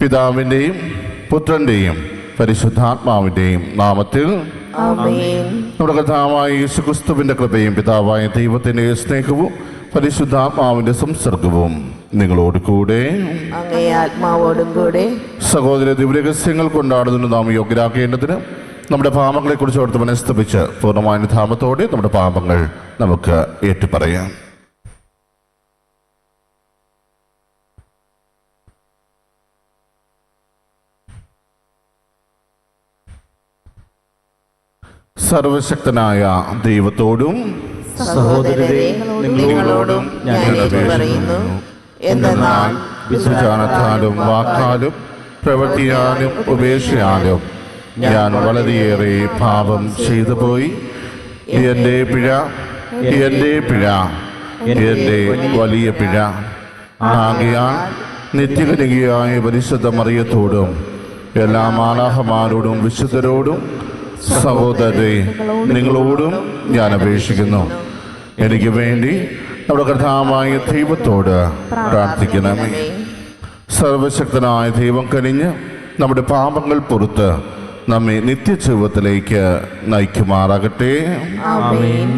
പിതാവിൻ്റെയും പുത്രൻ്റെയും പരിശുദ്ധാത്മാവിൻ്റെയും നാമത്തിൽ ആമേൻ. നമ്മുടെ കർത്താവായ യേശുക്രിസ്തുവിൻ്റെ കൃപയും പിതാവായ ദൈവത്തിൻ്റെ സ്നേഹവും പരിശുദ്ധാത്മാവിൻ്റെ സംസർഗവും നിങ്ങളോട് കൂടെ അങ്ങേ ആത്മാവോടും കൂടെ. സഹോദര ദിവ്യരഹസ്യങ്ങൾ കൊണ്ടാടുന്നതിന് നാം യോഗ്യരാക്കേണ്ടതിന് നമ്മുടെ പാപങ്ങളെക്കുറിച്ച് ഓർത്ത് മനസ്തപിച്ച് പൂർണ്ണമായ ധാമത്തോടെ നമ്മുടെ പാപങ്ങൾ നമുക്ക് ഏറ്റുപറയാം. സർവശക്തനായ ദൈവത്തോടും സഹോദരരെ, നിങ്ങളോടും ഞാൻ ഏറ്റുപറയുന്നു. എന്തെന്നാൽ വിശ്വജാനത്താലും വാക്കാലും പ്രവൃത്തിയാലും ഉപേക്ഷയാലും ഞാൻ വളരെയേറെ പാപം ചെയ്തു പോയി. എൻ്റെ പിഴ, എൻ്റെ വലിയ പിഴ. ആകയാൽ നിത്യകനികയായ പരിശുദ്ധ മറിയത്തോടും എല്ലാ മാലാഖമാരോടും വിശുദ്ധരോടും സഹോദരരെ നിങ്ങളോടും ഞാൻ അപേക്ഷിക്കുന്നു, എനിക്ക് വേണ്ടി നമ്മുടെ കർത്താവായ ദൈവത്തോട് പ്രാർത്ഥിക്കണമേ. സർവശക്തനായ ദൈവം കനിഞ്ഞ് നമ്മുടെ പാപങ്ങൾ പുറത്ത് നമ്മെ നിത്യജീവിതത്തിലേക്ക് നയിക്കുമാറാകട്ടെ. ആമേൻ.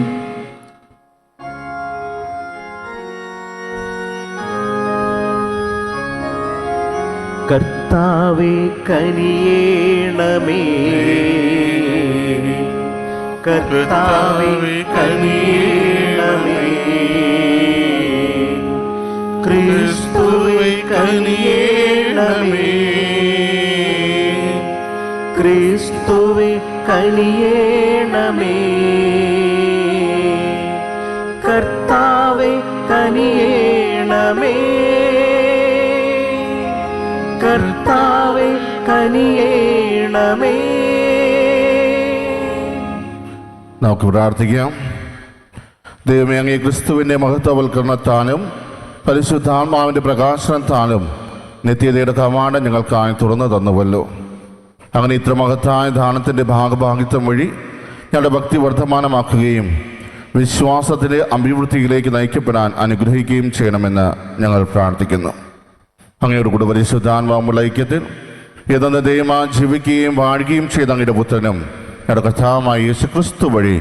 കർത്താവേ കനിയേണമേ, കർത്താവേ കനിയേണമേ, ക്രിസ്തുവേ കനിയേണമേ, ക്രിസ്തുവേ കനിയേണമേ, കർത്താവേ കനിയേണമേ, കർത്താവേ കനിയേണമേ. നമുക്ക് പ്രാർത്ഥിക്കാം. ദൈവമേ, അങ്ങേ ക്രിസ്തുവിൻ്റെ മഹത്വവൽക്കരണത്താലും പരിശുദ്ധാത്മാവിൻ്റെ പ്രകാശനത്താലും നിത്യതയുടെ കവാടം ഞങ്ങൾക്കായി തുറന്നു തന്നുവല്ലോ. അങ്ങനെ ഇത്ര മഹത്തായ ദാനത്തിൻ്റെ ഭാഗഭാഗിത്വം വഴി ഞങ്ങളുടെ ഭക്തി വർദ്ധമാനമാക്കുകയും വിശ്വാസത്തിലെ അഭിവൃദ്ധിയിലേക്ക് നയിക്കപ്പെടാൻ അനുഗ്രഹിക്കുകയും ചെയ്യണമെന്ന് ഞങ്ങൾ പ്രാർത്ഥിക്കുന്നു. അങ്ങയുടെ കൂടെ പരിശുദ്ധാത്മാവുമുള്ള ഐക്യത്തിൽ യഥാർത്ഥ ദൈവമാ ജീവിക്കുകയും വാഴുകയും ചെയ്ത അങ്ങയുടെ പുത്രനും ഞങ്ങളുടെ കർത്താവായ യേശുക്രിസ്തു വഴി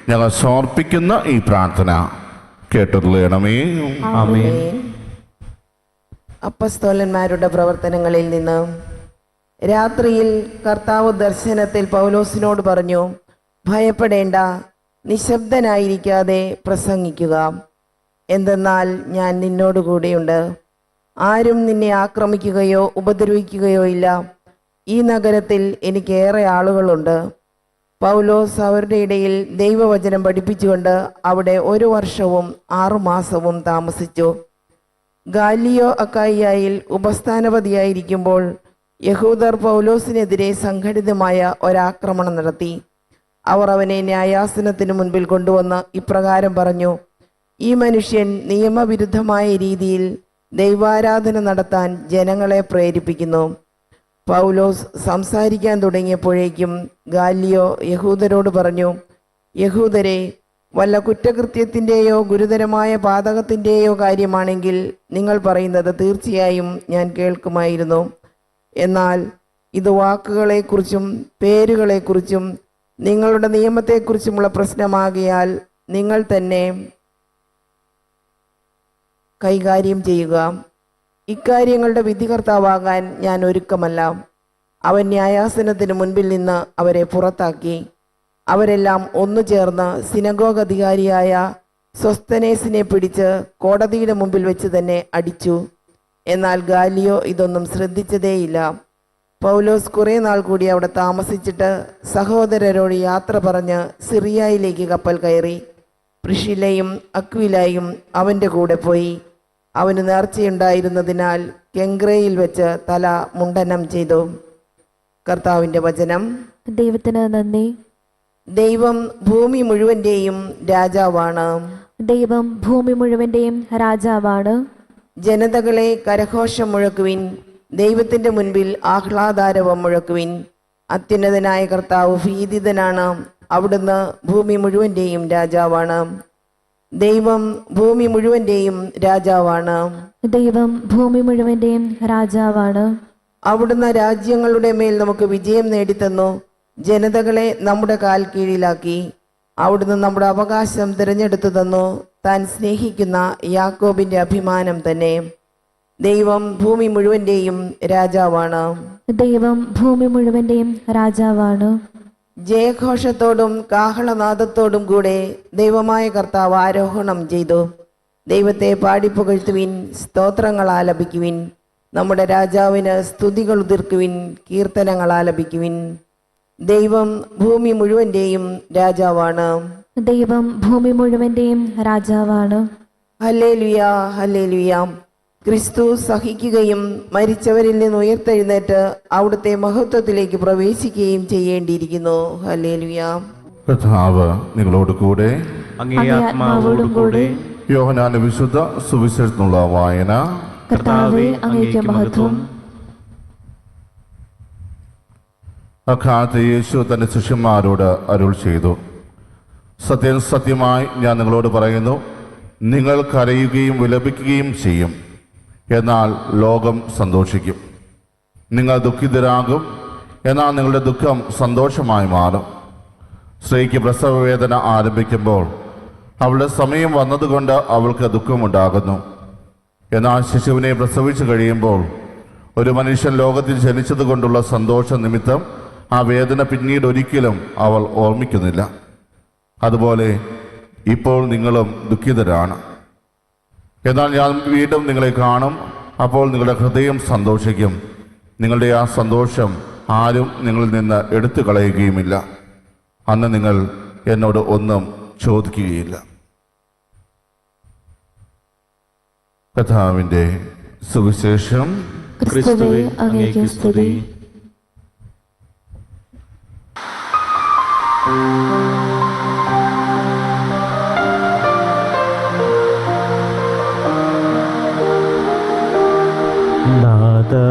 ഞങ്ങൾ സമർപ്പിക്കുന്ന ഈ പ്രാർത്ഥന കേട്ടുകൊള്ളണമേ. ആമേൻ. അപ്പസ്തോലന്മാരുടെ പ്രവർത്തനങ്ങളിൽ നിന്ന്. രാത്രിയിൽ കർത്താവ് ദർശനത്തിൽ പൗലോസിനോട് പറഞ്ഞു, ഭയപ്പെടേണ്ട, നിശബ്ദനായിരിക്കാതെ പ്രസംഗിക്കുക. എന്തെന്നാൽ ഞാൻ നിന്നോടുകൂടെയുണ്ട്. ആരും നിന്നെ ആക്രമിക്കുകയോ ഉപദ്രവിക്കുകയോ ഇല്ല. ഈ നഗരത്തിൽ എനിക്കേറെ ആളുകളുണ്ട്. പൗലോസ് അവരുടെ ഇടയിൽ ദൈവവചനം പഠിപ്പിച്ചുകൊണ്ട് അവിടെ 1 വർഷവും 6 മാസവും താമസിച്ചു. ഗാലിയോ അക്കായിയായിൽ ഉപസ്ഥാനപതിയായിരിക്കുമ്പോൾ യഹൂദർ പൗലോസിനെതിരെ സംഘടിതമായ ഒരാക്രമണം നടത്തി. അവർ അവനെ ന്യായാസനത്തിന് മുൻപിൽ കൊണ്ടുവന്ന് ഇപ്രകാരം പറഞ്ഞു, ഈ മനുഷ്യൻ നിയമവിരുദ്ധമായ രീതിയിൽ ദൈവാരാധന നടത്താൻ ജനങ്ങളെ പ്രേരിപ്പിക്കുന്നു. പൗലോസ് സംസാരിക്കാൻ തുടങ്ങിയപ്പോഴേക്കും ഗാലിയോ യഹൂദരോട് പറഞ്ഞു, യഹൂദരെ, വല്ല കുറ്റകൃത്യത്തിൻ്റെയോ ഗുരുതരമായ പാതകത്തിൻ്റെയോ കാര്യമാണെങ്കിൽ നിങ്ങൾ പറയുന്നത് തീർച്ചയായും ഞാൻ കേൾക്കുമായിരുന്നു. എന്നാൽ ഇത് വാക്കുകളെക്കുറിച്ചും പേരുകളെക്കുറിച്ചും നിങ്ങളുടെ നിയമത്തെക്കുറിച്ചുമുള്ള പ്രശ്നമാകിയാൽ നിങ്ങൾ തന്നെ കൈകാര്യം ചെയ്യുക. ഇക്കാര്യങ്ങളുടെ വിധികർത്താവാകാൻ ഞാൻ ഒരുക്കമല്ല. അവൻ ന്യായാസനത്തിന് മുൻപിൽ നിന്ന് അവരെ പുറത്താക്കി. അവരെല്ലാം ഒന്നു ചേർന്ന് സിനഗോഗ് അധികാരിയായ സൊസ്തനേസിനെ പിടിച്ച് കോടതിയുടെ മുമ്പിൽ വെച്ച് തന്നെ അടിച്ചു. എന്നാൽ ഗാലിയോ ഇതൊന്നും ശ്രദ്ധിച്ചതേയില്ല. പൗലോസ് കുറേ നാൾ കൂടി അവിടെ താമസിച്ചിട്ട് സഹോദരരോട് യാത്ര പറഞ്ഞ് സിറിയയിലേക്ക് കപ്പൽ കയറി. പ്രിഷിലയും അക്വിലയും അവൻ്റെ കൂടെ പോയി. അവന് നേർച്ചയുണ്ടായിരുന്നതിനാൽ കെങ്ക്രയിൽ വെച്ച് തല മുണ്ഡനം ചെയ്തു. കർത്താവിൻ്റെ വചനം. ദൈവത്തിന് നന്ദി. ദൈവം ഭൂമി മുഴുവൻ്റെയും രാജാവാണ്. ദൈവം ഭൂമി മുഴുവൻ്റെയും രാജാവാണ്. ജനതകളെ കരഘോഷം മുഴക്കുവിൻ, ദൈവത്തിൻ്റെ മുൻപിൽ ആഹ്ലാദാരവം മുഴക്കുവിൻ. അത്യുന്നതനായ കർത്താവ് ഭീതിതനാണ്, അവിടുന്ന് ഭൂമി മുഴുവൻ്റെയും രാജാവാണ്. ദൈവം ഭൂമി മുഴുവൻ്റെയും രാജാവാണ്. ദൈവം ഭൂമി മുഴുവൻ്റെയും രാജാവാണ്. അവിടുന്ന് രാജ്യങ്ങളുടെ മേൽ നമുക്ക് വിജയം നേടിത്തന്നു. ജനതകളെ നമ്മുടെ കാൽ കീഴിലാക്കി. അവിടുന്ന് നമ്മുടെ അവകാശം തിരഞ്ഞെടുത്തു തന്നു. താൻ സ്നേഹിക്കുന്ന യാക്കോബിന്റെ അഭിമാനം തന്നെ. ദൈവം ഭൂമി മുഴുവന്റെയും രാജാവാണ്. ദൈവം ഭൂമി മുഴുവന്റെയും രാജാവാണ്. ജയഘോഷത്തോടും കാഹളനാദത്തോടും കൂടെ ദൈവമായ കർത്താവ് ആരോഹണം ചെയ്തു. ദൈവത്തെ പാടിപ്പുകഴ്ത്തുവിൻ, സ്തോത്രങ്ങൾ ആലപിക്കുവിൻ. നമ്മുടെ രാജാവിന് സ്തുതികൾ ഉതിർക്കുവിൻ, കീർത്തനങ്ങൾ ആലപിക്കുവിൻ. ദൈവം ഭൂമി മുഴുവന്റെയും രാജാവാണ്. ദൈവം ഭൂമി മുഴുവന്റെയും രാജാവാണ്. Hallelujah, hallelujah. ക്രിസ്തു സഹിക്കുകയും മരിച്ചവരിൽ നിന്ന് ഉയർത്തെഴുന്നേറ്റ് അവിടുത്തെ മഹത്വത്തിലേക്ക് പ്രവേശിക്കുകയും ചെയ്യേണ്ടിയിരിക്കുന്നു. ഹല്ലേലൂയ. കർത്താവ് നിങ്ങളോട് കൂടെ. അങ്ങേ ആത്മാവോടും കൂടെ. യോഹന്നാന്റെ വിശുദ്ധ സുവിശേഷത്തിനുള്ള വായന. കർത്താവേ, അങ്ങേക്ക് മഹത്വം. അക്കാലത്ത് യേശു തന്റെ ശിഷ്യന്മാരോട് അരുൾ ചെയ്തു, സത്യം സത്യമായി ഞാൻ നിങ്ങളോട് പറയുന്നു, നിങ്ങൾ കരയുകയും വിലപിക്കുകയും ചെയ്യും, എന്നാൽ ലോകം സന്തോഷിക്കും. നിങ്ങൾ ദുഃഖിതരാകും, എന്നാൽ നിങ്ങളുടെ ദുഃഖം സന്തോഷമായി മാറും. സ്ത്രീക്ക് പ്രസവവേദന ആരംഭിക്കുമ്പോൾ അവളുടെ സമയം വന്നതുകൊണ്ട് അവൾക്ക് ദുഃഖമുണ്ടാകുന്നു. എന്നാൽ ശിശുവിനെ പ്രസവിച്ചു കഴിയുമ്പോൾ ഒരു മനുഷ്യൻ ലോകത്തിൽ ജനിച്ചതുകൊണ്ടുള്ള സന്തോഷ നിമിത്തം ആ വേദന പിന്നീട് ഒരിക്കലും അവൾ ഓർമ്മിക്കുന്നില്ല. അതുപോലെ ഇപ്പോൾ നിങ്ങളും ദുഃഖിതരാണ്. എന്നാൽ ഞാൻ വീണ്ടും നിങ്ങളെ കാണും, അപ്പോൾ നിങ്ങളുടെ ഹൃദയം സന്തോഷിക്കും. നിങ്ങളുടെ ആ സന്തോഷം ആരും നിങ്ങളിൽ നിന്ന് എടുത്തു കളയുകയുമില്ല. അന്ന് നിങ്ങൾ എന്നോട് ഒന്നും ചോദിക്കുകയില്ല. കർത്താവിൻ്റെ സുവിശേഷം. ക്രിസ്തുവേ, അങ്ങേക്ക് സ്തുതി. നാഥാ,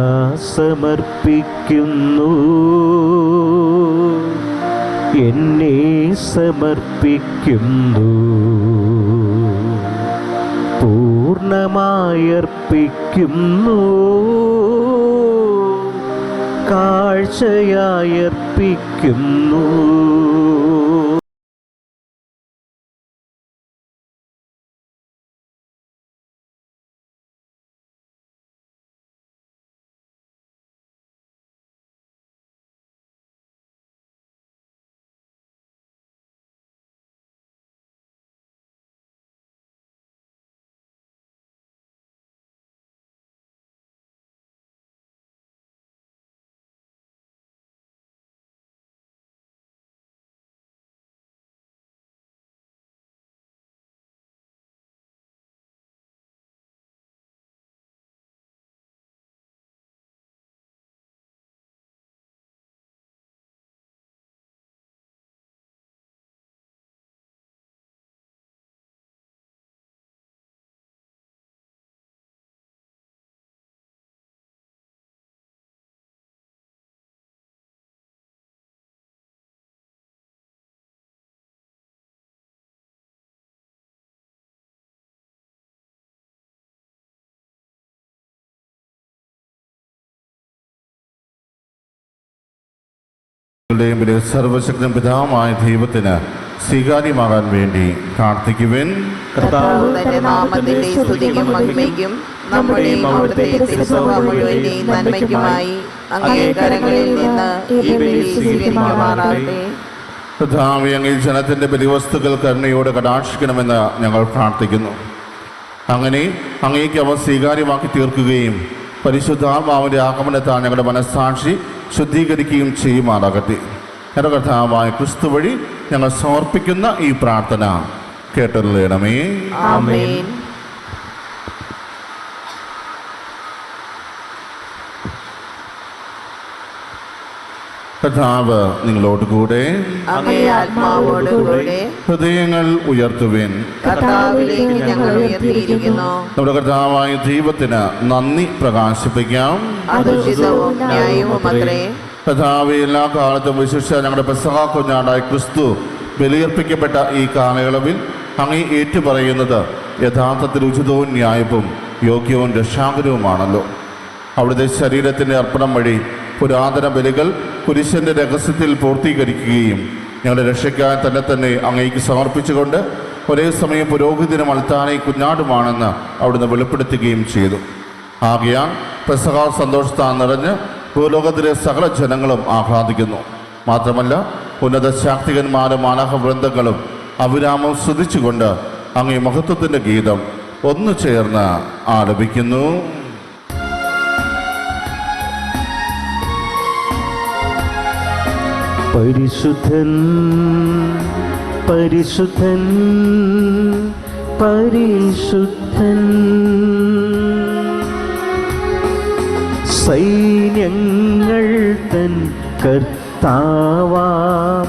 സമർപ്പിക്കുന്നു, എന്നെ സമർപ്പിക്കുന്നു, പൂർണ്ണമായർപ്പിക്കുന്നു, കാഴ്ചയായർപ്പിക്കുന്നു. സർവശക്തൻ പിതാവായ ദൈവത്തിന് സ്വീകാര്യമാകാൻ വേണ്ടി പ്രാർത്ഥിക്കുവിൻ. കർത്താവ് തന്റെ നാമത്തിന്റെ സ്തുതിക്കും മഹിമയ്ക്കും നമ്മുടെയും അവിടുത്തെ തിരുസഭ മുഴുവന്റെയും നന്മയ്ക്കുമായി അങ്ങേ കരങ്ങളിൽ നിന്ന് ഈ ബലി സ്വീകരിക്കുമാറാകട്ടെ. കർത്താവേ, അങ്ങേ ജനത്തിന്റെ ബലിവസ്തുക്കൾ കരുണയോടെ കടാക്ഷിക്കണമെന്ന് ഞങ്ങൾ പ്രാർത്ഥിക്കുന്നു. അങ്ങനെ അങ്ങേക്ക് അവ സ്വീകാര്യമാക്കി തീർക്കുകയും പരിശുദ്ധാത്മാവിന്റെ ആഗമനത്താൽ ഞങ്ങളുടെ മനസ്സാക്ഷി ശുദ്ധീകരിക്കുകയും ചെയ്യുമാറാകട്ടെ. ഞങ്ങളുടെ കർത്താവായ ക്രിസ്തു വഴി ഞങ്ങൾ സമർപ്പിക്കുന്ന ഈ പ്രാർത്ഥന കേട്ടറിയണമേ. ആമേൻ. കർത്താവ് നിങ്ങളോട് കൂടെ. അങ്ങേ ആത്മാവോടുകൂടെ. ഹൃദയങ്ങൾ ഉയർത്തുവിൻ. കർത്താവിലേക്ക് ഞങ്ങൾ ഉയർത്തിയിരിക്കുന്നു. നമ്മുടെ കർത്താവായ ദൈവത്തിന് നന്ദി പ്രകാശിപ്പിക്കാം. അത് ഉചിതവും ന്യായവുമത്രേ. കർത്താവേ, എല്ലാ കാലത്തും വിശിഷ്ട ഞങ്ങളുടെ പെസഹ കുഞ്ഞാടായ ക്രിസ്തു ബലിയർപ്പിക്കപ്പെട്ട ഈ കാലയളവിൽ അങ്ങേ ഏറ്റുപറയുന്നത് യഥാർത്ഥത്തിൽ ഉചിതവും ന്യായവും യോഗ്യവും രക്ഷാകരവുമാണല്ലോ. അവിടുത്തെ ശരീരത്തിൻ്റെ അർപ്പണം വഴി പുരാതന ബലികൾ കുരിശിൻ്റെ രഹസ്യത്തിൽ പൂർത്തീകരിക്കുകയും ഞങ്ങളുടെ രക്ഷയ്ക്കായി തന്നെ അങ്ങേക്ക് സമർപ്പിച്ചുകൊണ്ട് ഒരേ സമയം പുരോഹിതനും അൾത്താനെ കുഞ്ഞാടുമാണെന്ന് അവിടുന്ന് വെളിപ്പെടുത്തുകയും ചെയ്തു. ആകയാൽ പെസഹ സന്തോഷത്താൽ നിറഞ്ഞ് ഭൂലോകത്തിലെ സകല ജനങ്ങളും ആഹ്ലാദിക്കുന്നു. മാത്രമല്ല ഉന്നത ശാക്തികന്മാരും മാനവവൃന്ദങ്ങളും അവിരാമം സ്തുതിച്ചുകൊണ്ട് അങ്ങേ മഹത്വത്തിൻ്റെ ഗീതം ഒന്നു ചേർന്ന് ആലപിക്കുന്നു. പരിശുദ്ധൻ പരിശുദ്ധൻ പരിശുദ്ധൻ, സൈന്യങ്ങൾ തൻ കർത്താവാം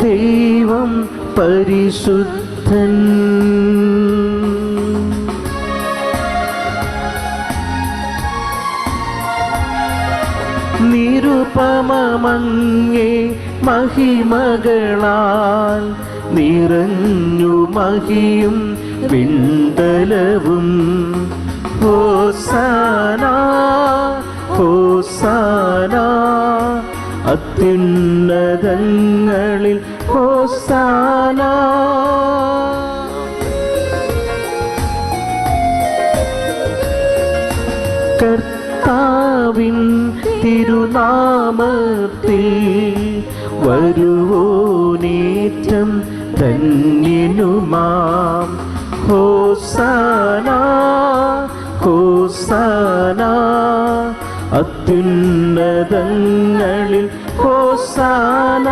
ദൈവം പരിശുദ്ധൻ. നിരുപമങ്ങേ മഹിമകളാൽ നിറഞ്ഞു മഹിയും പിണ്ടലവും. ഹോസാന ഹോസാന അത്യുന്നതങ്ങളിൽ ഹോസാന. കർത്താവിൻ തിരുനാമത്തിൽ വരുവോനേറ്റം ധന്യനുമാം. ഹോസാന ഹോസാന അത്യുന്നതങ്ങളിൽ ഹോസാന.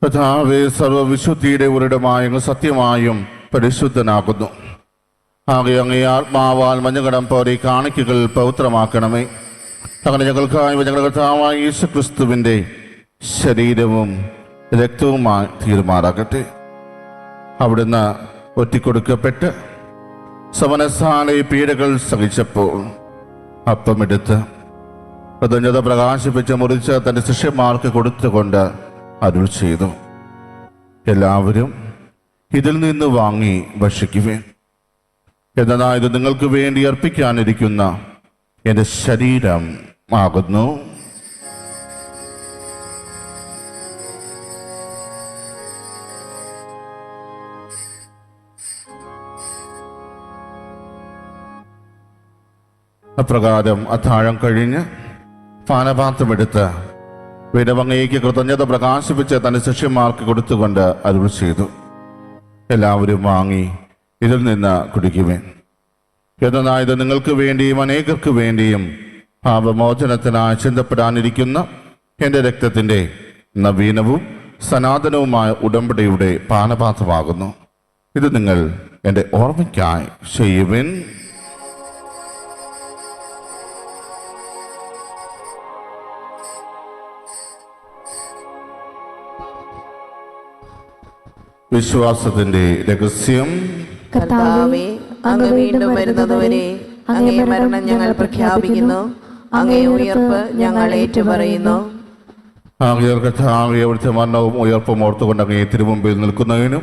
കർത്താവേ, സർവവിശുദ്ധിയുടെ ഉറവിടമായ അങ്ങ് സത്യമായും പരിശുദ്ധനാകുന്നു. ആകെ അങ്ങേ ആത്മാവാൽ മഞ്ഞകടം പോലെ കാണിക്കകൾ പവിത്രമാക്കണമേ. അങ്ങനെ ഞങ്ങൾക്കായി ഞങ്ങളുടെ കർത്താവായ യേശുക്രിസ്തുവിൻ്റെ ശരീരവും രക്തവുമായി തീരുമാറാകട്ടെ. അവിടുന്ന് ഒറ്റിക്കൊടുക്കപ്പെട്ട് സമനസ്ഥാന പീഡകൾ സഹിച്ചപ്പോൾ അപ്പമെടുത്ത് കൃതജ്ഞത പ്രകാശിപ്പിച്ച് മുറിച്ച് തൻ്റെ ശിഷ്യന്മാർക്ക് കൊടുത്തുകൊണ്ട് അരുൾ ചെയ്തു, എല്ലാവരും ഇതിൽ നിന്ന് വാങ്ങി ഭക്ഷിക്കുവേൻ. എന്നാൽ ഇത് നിങ്ങൾക്ക് വേണ്ടി അർപ്പിക്കാനിരിക്കുന്ന എൻ്റെ ശരീരം ആകുന്നു. അപ്രകാരം അത്താഴം കഴിഞ്ഞ് പാനപാത്രമെടുത്ത് വിടവങ്ങയ്ക്ക് കൃതജ്ഞത പ്രകാശിപ്പിച്ച് തൻ്റെ ശിഷ്യന്മാർക്ക് കൊടുത്തുകൊണ്ട് അരുൾ ചെയ്തു, എല്ലാവരും വാങ്ങി ഇതിൽ നിന്ന് കുടിക്കുവേൻ. എന്നാൽ ഇത് നിങ്ങൾക്ക് വേണ്ടിയും അനേകർക്ക് വേണ്ടിയും പാപമോചനത്തിനായി ചിന്തപ്പെടാനിരിക്കുന്ന എൻ്റെ രക്തത്തിൻ്റെ നവീനവും സനാതനവുമായ ഉടമ്പടിയുടെ പാനപാത്രമാകുന്നു. ഇത് നിങ്ങൾ എൻ്റെ ഓർമ്മയ്ക്കായി ചെയ്യുവിൻ. വിശ്വാസത്തിന്റെ രഹസ്യം. കർത്താവേ, അങ്ങ് വീണ്ടും വരുന്നതുവരെ അങ്ങേ മരണം ഞങ്ങൾ പ്രഖ്യാപിക്കുന്നു, അങ്ങേ ഉയർപ്പ് ഞങ്ങൾ ഏറ്റുപറയുന്നു. ആകയാൽ കർത്താവേ, അവിടുത്തെ മരണവും ഉയർപ്പും ഓർത്തുകൊണ്ട് അങ്ങേ തിരുമുമ്പിൽ നിൽക്കുന്നതിനും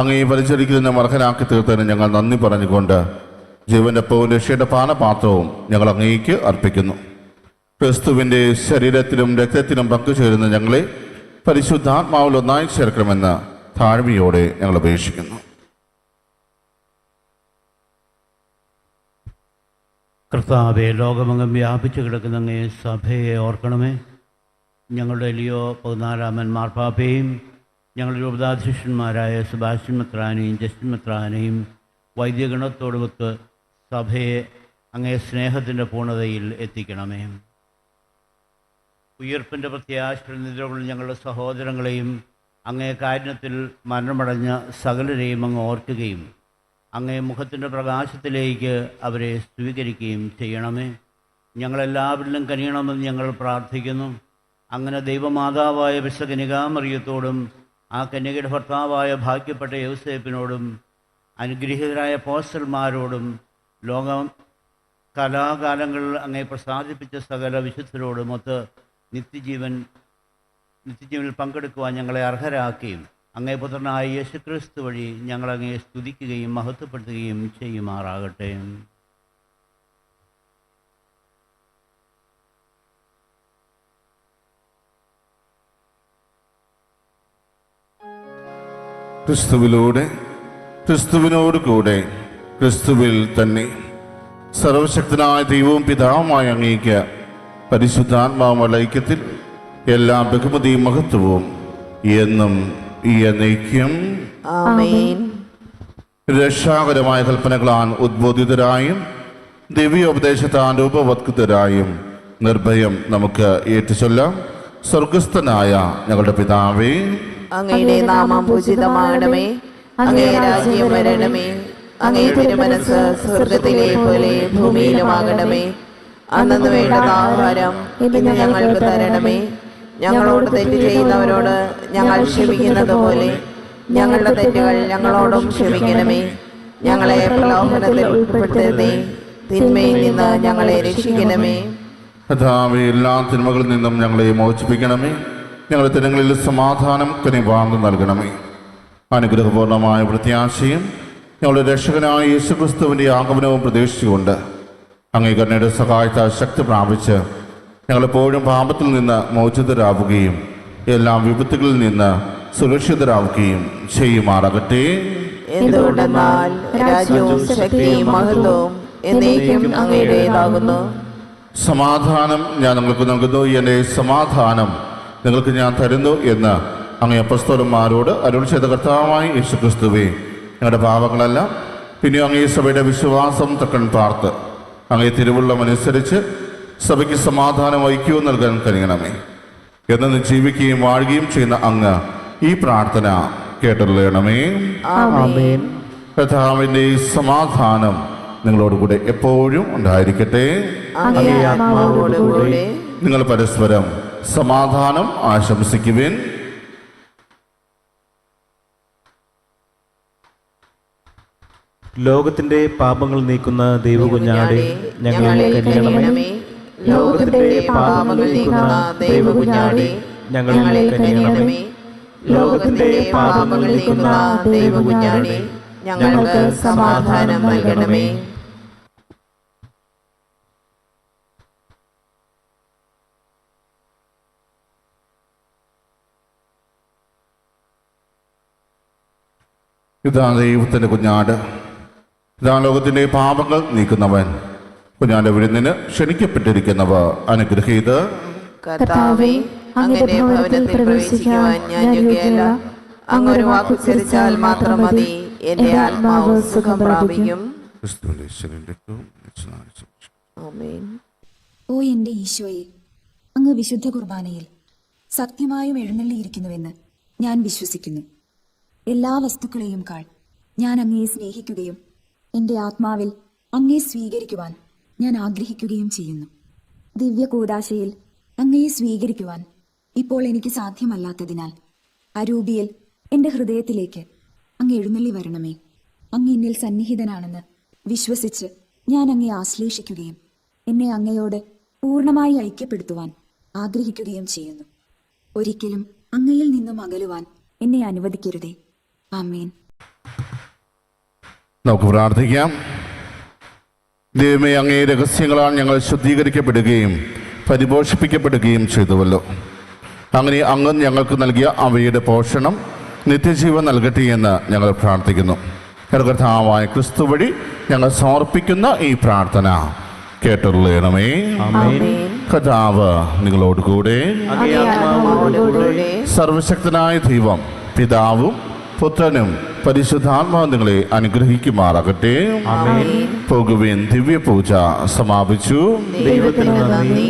അങ്ങേ പരിചരിക്കുന്ന അർഹനാക്കി തീർത്തതിനും ഞങ്ങൾ നന്ദി പറഞ്ഞുകൊണ്ട് ജീവന്റെ അപ്പവും രക്ഷയുടെ പാനപാത്രവും ഞങ്ങൾ അങ്ങേക്ക് അർപ്പിക്കുന്നു. ക്രിസ്തുവിൻ്റെ ശരീരത്തിലും രക്തത്തിലും പങ്കുചേരുന്ന ഞങ്ങളെ പരിശുദ്ധാത്മാവിൽ ഒന്നായി ചേർക്കണമെന്ന് താഴ്മയോടെ ഞങ്ങൾ അപേക്ഷിക്കുന്നു. കർത്താവെ, ലോകമെങ്ങും വ്യാപിച്ചു കിടക്കുന്ന അങ്ങേ സഭയെ ഓർക്കണമേ. ഞങ്ങളുടെ ലിയോ 14 മാർപ്പാപ്പയും ഞങ്ങളുടെ ഉപദാധ്യക്ഷന്മാരായ സെബാസ്റ്റ്യൻ മെത്രാനെയും ജസ്റ്റിൻ മെത്രാനെയും വൈദ്യഗണത്തോടുമൊത്ത് സഭയെ അങ്ങേ സ്നേഹത്തിൻ്റെ പൂർണ്ണതയിൽ എത്തിക്കണമേ. ഉയർപ്പിൻ്റെ പ്രത്യാശയിൽ നിദ്രകൊള്ളുന്ന ഞങ്ങളുടെ സഹോദരങ്ങളെയും അങ്ങേ കാരുണ്യത്തിൽ മരണമടഞ്ഞ സകലരെയും അങ്ങ് ഓർക്കുകയും അങ്ങേ മുഖത്തിൻ്റെ പ്രകാശത്തിലേക്ക് അവരെ സ്വീകരിക്കുകയും ചെയ്യണമേ. ഞങ്ങളെല്ലാവരിലും കനിയണമെന്ന് ഞങ്ങൾ പ്രാർത്ഥിക്കുന്നു. അങ്ങനെ ദൈവമാതാവായ വിശുദ്ധ കന്യകാമറിയത്തോടും ആ കന്യകയുടെ ഭർത്താവായ ഭാഗ്യപ്പെട്ട യൗസേപ്പിനോടും അനുഗ്രഹീതരായ അപ്പോസ്തലന്മാരോടും ലോകം കലാകാലങ്ങളിൽ അങ്ങേ പ്രസാദിപ്പിച്ച സകല വിശുദ്ധരോടുമൊത്ത് നിത്യജീവനിൽ പങ്കെടുക്കുവാൻ ഞങ്ങളെ അർഹരാക്കുകയും അങ്ങേ പുത്രനായ യേശുക്രിസ്തു വഴി ഞങ്ങളങ്ങയെ സ്തുതിക്കുകയും മഹത്വപ്പെടുത്തുകയും ചെയ്യുമാറാകട്ടെ. ക്രിസ്തുവിലൂടെ, ക്രിസ്തുവിനോട് കൂടെ, ക്രിസ്തുവിൽ തന്നെ സർവശക്തനായ ദൈവവും പിതാവുമായ അങ്ങേക്ക് പരിശുദ്ധാത്മാവുമുള്ള ഐക്യത്തിൽ എല്ലാ ബഹുമതിയും മഹത്വവും എന്നും എന്നേക്കും ആമേൻ. രക്ഷാകരമായ കൽപ്പനകളാൽ ഉദ്ബോധിതരായും ദിവ്യോപദേശത്താൽ രൂപവത്കൃതരായും നിർഭയം നമുക്ക് ഏറ്റുചൊല്ലാം. സ്വർഗസ്ഥനായ ഞങ്ങളുടെ പിതാവേ, അങ്ങയുടെ നാമം പൂജിതമാകണമേ. അങ്ങേ രാജ്യം വരണമേ. അങ്ങേ തിരുമനസ് സ്വർഗത്തിലെ പോലെ ഭൂമിയിലുമാകണമേ. അന്നു വേണ്ടുന്ന ആഹാരം ഇന്ന് ഞങ്ങൾക്ക് തരണമേ. ഞങ്ങളോട് തെറ്റ് ചെയ്യുന്നവരോട് ഞങ്ങൾ ക്ഷമിക്കുന്നത് പോലെ ഞങ്ങളുടെ തെറ്റുകൾ ഞങ്ങളോടും ക്ഷമിക്കണമേ. ഞങ്ങളെ പ്രലോഭനത്തിൽ ഉൾപ്പെടുത്തരുതേ, തിന്മയിൽ നിന്ന് ഞങ്ങളെ രക്ഷിക്കണമേ. കർത്താവേ, എല്ലാ തിന്മകളിൽ നിന്നും ഞങ്ങളെ മോചിപ്പിക്കണമേ. ഞങ്ങളുടെ ദിനങ്ങളിൽ സമാധാനം കനിവാർന്നു നൽകണമേ. അനുഗ്രഹപൂർണമായ പ്രത്യാശയും ഞങ്ങളുടെ രക്ഷകനായ യേശുക്രിസ്തുവിൻ്റെ ആഗമനവും പ്രതീക്ഷിച്ചുകൊണ്ട് അങ്ങേ കരുണയുടെ സഹായത്താൽ ശക്തി പ്രാപിച്ച് ഞങ്ങളെപ്പോഴും പാപത്തിൽ നിന്ന് മോചിതരാവുകയും എല്ലാ വിപത്തുകളിൽ നിന്ന് സുരക്ഷിതരാവുകയും ചെയ്യുമാറാകട്ടെ. എന്തുകൊണ്ടെന്നാൽ രാജ്യവും ശക്തിയും മഹത്വവും എന്നേക്കും അങ്ങയുടേതാകുന്നു. സമാധാനം ഞാൻ നിങ്ങൾക്ക് നൽകുന്നു, എൻ്റെ സമാധാനം നിങ്ങൾക്ക് ഞാൻ തരുന്നു എന്ന് അങ്ങേ അപ്പസ്തലന്മാരോട് അരുൾ ചെയ്ത കർത്താവായ യേശുക്രിസ്തുവേ, ഞങ്ങളുടെ പാപങ്ങളെല്ലാം പിന്നെ അങ്ങേ സഭയുടെ വിശ്വാസം തക്കൺ പാർത്ത് അങ്ങേ തിരുവുള്ളമനുസരിച്ച് സഭയ്ക്ക് സമാധാനം ഐക്യവും നൽകാൻ കഴിയണമേ. എന്ന് ജീവിക്കുകയും വാഴുകയും ചെയ്യുന്ന അങ്ങ് ഈ പ്രാർത്ഥന കേട്ടുള്ളണമേ. ആമേൻ. കർത്താവിൻ്റെ സമാധാനം നിങ്ങളോടുകൂടെ എപ്പോഴും ഉണ്ടായിരിക്കട്ടെ. അങ്ങേ ആത്മാവോടുകൂടെ. നിങ്ങൾ പരസ്പരം സമാധാനം ആശംസിക്കുവിൻ. ലോകത്തിന്റെ പാപങ്ങൾ നീക്കുന്ന ദൈവകുഞ്ഞാടെ ഞങ്ങളെ കനിയണമേ. ലോകത്തിന്റെ പാപങ്ങൾ നീക്കുന്ന ദൈവകുഞ്ഞാടെ ഞങ്ങളെ കനിയണമേ. ലോകത്തിന്റെ പാപങ്ങൾ നീക്കുന്ന ദൈവകുഞ്ഞാടെ ഞങ്ങൾക്ക് സമാധാനം നൽകണമേ. ഇതാ ദൈവത്തിൻ്റെ കുഞ്ഞാട്, ഇതാ ലോകത്തിൻ്റെ പാപങ്ങൾ നീക്കുന്നവൻ. കുഞ്ഞാന്റെ വിരുന്നിന് ക്ഷണിക്കപ്പെട്ടിരിക്കുന്നവർ അനുഗ്രഹീത്. കർത്താവേ, അങ്ങയുടെ ഭവനത്തിൽ പ്രവേശിക്കുവാൻ ഞാൻ യോഗ്യയല്ല. അങ്ങൊരു വാക്കുച്ചരിച്ചാൽ മാത്രം മതി, എന്റെ ആത്മാവ് സുഖം പ്രാപിക്കും. ആമേൻ. ഓ എന്റെ ഈശോയെ, അങ്ങ് വിശുദ്ധ കുർബാനയിൽ സത്യമായും എഴുന്നള്ളിയിരിക്കുന്നുവെന്ന് ഞാൻ വിശ്വസിക്കുന്നു. എല്ലാ വസ്തുക്കളെയും കാൾ ഞാൻ അങ്ങയെ സ്നേഹിക്കുകയും എൻ്റെ ആത്മാവിൽ അങ്ങയെ സ്വീകരിക്കുവാൻ ഞാൻ ആഗ്രഹിക്കുകയും ചെയ്യുന്നു. ദിവ്യ കൂദാശയിൽ അങ്ങയെ സ്വീകരിക്കുവാൻ ഇപ്പോൾ എനിക്ക് സാധ്യമല്ലാത്തതിനാൽ അരൂപിയിൽ എൻ്റെ ഹൃദയത്തിലേക്ക് അങ്ങ് എഴുന്നള്ളി വരണമേ. അങ്ങ് എന്നിൽ സന്നിഹിതനാണെന്ന് വിശ്വസിച്ച് ഞാൻ അങ്ങയെ ആശ്ലേഷിക്കുകയും എന്നെ അങ്ങയോട് പൂർണ്ണമായി ഐക്യപ്പെടുത്തുവാൻ ആഗ്രഹിക്കുകയും ചെയ്യുന്നു. ഒരിക്കലും അങ്ങയിൽ നിന്നും അകലുവാൻ എന്നെ അനുവദിക്കരുതേ. ആമേൻ. നമുക്ക് പ്രാർത്ഥിക്കാം. ദൈവമേ, അങ്ങേ രഹസ്യങ്ങളാൽ ഞങ്ങൾ ശുദ്ധീകരിക്കപ്പെടുകയും പരിപോഷിപ്പിക്കപ്പെടുകയും ചെയ്തുവല്ലോ. അങ്ങനെ അങ്ങ് ഞങ്ങൾക്ക് നൽകിയ അവയുടെ പോഷണം നിത്യജീവൻ നൽകട്ടെ എന്ന് ഞങ്ങൾ പ്രാർത്ഥിക്കുന്നു. കർത്താവായ ക്രിസ്തു വഴി ഞങ്ങൾ സമർപ്പിക്കുന്ന ഈ പ്രാർത്ഥന കേട്ടുള്ളണമേ. കർത്താവ് നിങ്ങളോടുകൂടെ. സർവശക്തനായ ദൈവം പിതാവും പുത്രനും പരിശുദ്ധാത്മാവ് നിങ്ങളെ അനുഗ്രഹിക്കുമാറാകട്ടെ. പോകുവിൻ. ദിവ്യ പൂജ സമാപിച്ചു. ദൈവത്തിന് നന്ദി.